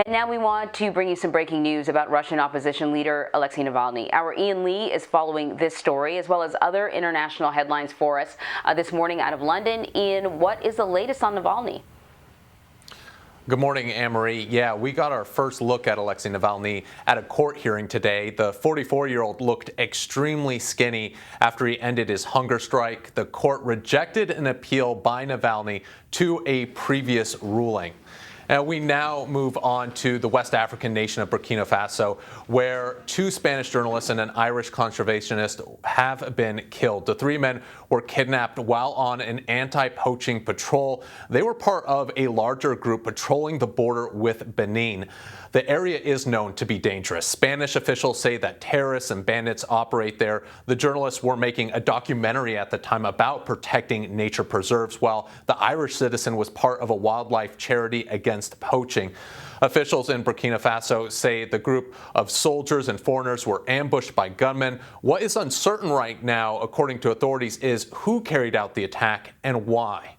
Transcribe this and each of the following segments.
And now we want to bring you some breaking news about Russian opposition leader Alexey Navalny. Our Ian Lee is following this story as well as other international headlines for us this morning out of London. Ian, what is the latest on Navalny? Good morning, Anne-Marie. Yeah, we got our first look at Alexey Navalny at a court hearing today. The 44-year-old looked extremely skinny after he ended his hunger strike. The court rejected an appeal by Navalny to a previous ruling. And we now move on to the West African nation of Burkina Faso, where 2 Spanish journalists and an Irish conservationist have been killed. The 3 men were kidnapped while on an anti-poaching patrol. They were part of a larger group patrolling the border with Benin. The area is known to be dangerous. Spanish officials say that terrorists and bandits operate there. The journalists were making a documentary at the time about protecting nature preserves, while the Irish citizen was part of a wildlife charity against poaching. Officials in Burkina Faso say the group of soldiers and foreigners were ambushed by gunmen. What is uncertain right now, according to authorities, is who carried out the attack and why.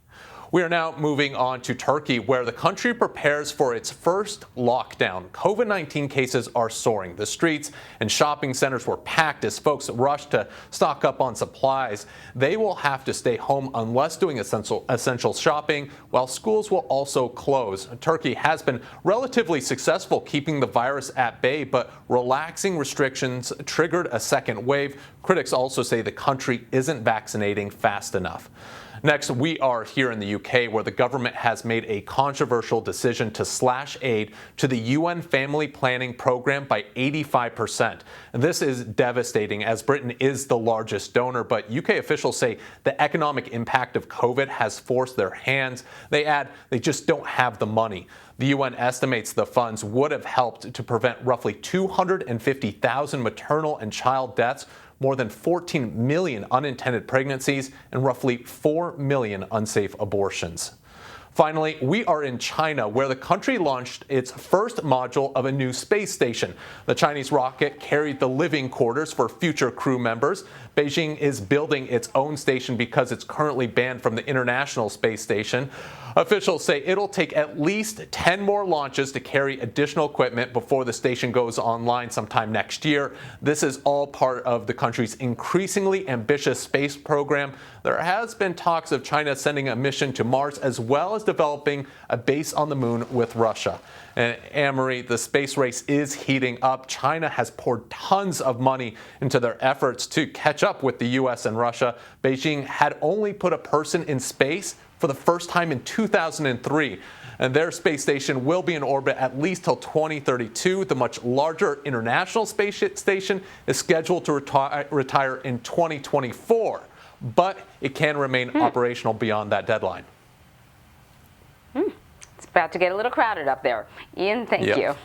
We are now moving on to Turkey, where the country prepares for its first lockdown. COVID-19 cases are soaring. The streets and shopping centers were packed as folks rushed to stock up on supplies. They will have to stay home unless doing essential shopping, while schools will also close. Turkey has been relatively successful keeping the virus at bay, but relaxing restrictions triggered a second wave. Critics also say the country isn't vaccinating fast enough. Next, we are here in the UK, where the government has made a controversial decision to slash aid to the UN Family Planning Program by 85%. And this is devastating, as Britain is the largest donor, but UK officials say the economic impact of COVID has forced their hands. They add they just don't have the money. The UN estimates the funds would have helped to prevent roughly 250,000 maternal and child deaths, more than 14 million unintended pregnancies, and roughly 4 million unsafe abortions. Finally, we are in China, where the country launched its first module of a new space station. The Chinese rocket carried the living quarters for future crew members. Beijing is building its own station because it's currently banned from the International Space Station. Officials say it'll take at least 10 more launches to carry additional equipment before the station goes online sometime next year. This is all part of the country's increasingly ambitious space program. There has been talks of China sending a mission to Mars, as well as developing a base on the moon with Russia. And Anne-Marie, the space race is heating up. China has poured tons of money into their efforts to catch up with the U.S. and Russia. Beijing had only put a person in space for the first time in 2003. And their space station will be in orbit at least till 2032. The much larger International Space Station is scheduled to retire in 2024, but it can remain operational beyond that deadline. It's about to get a little crowded up there. Ian, thank you.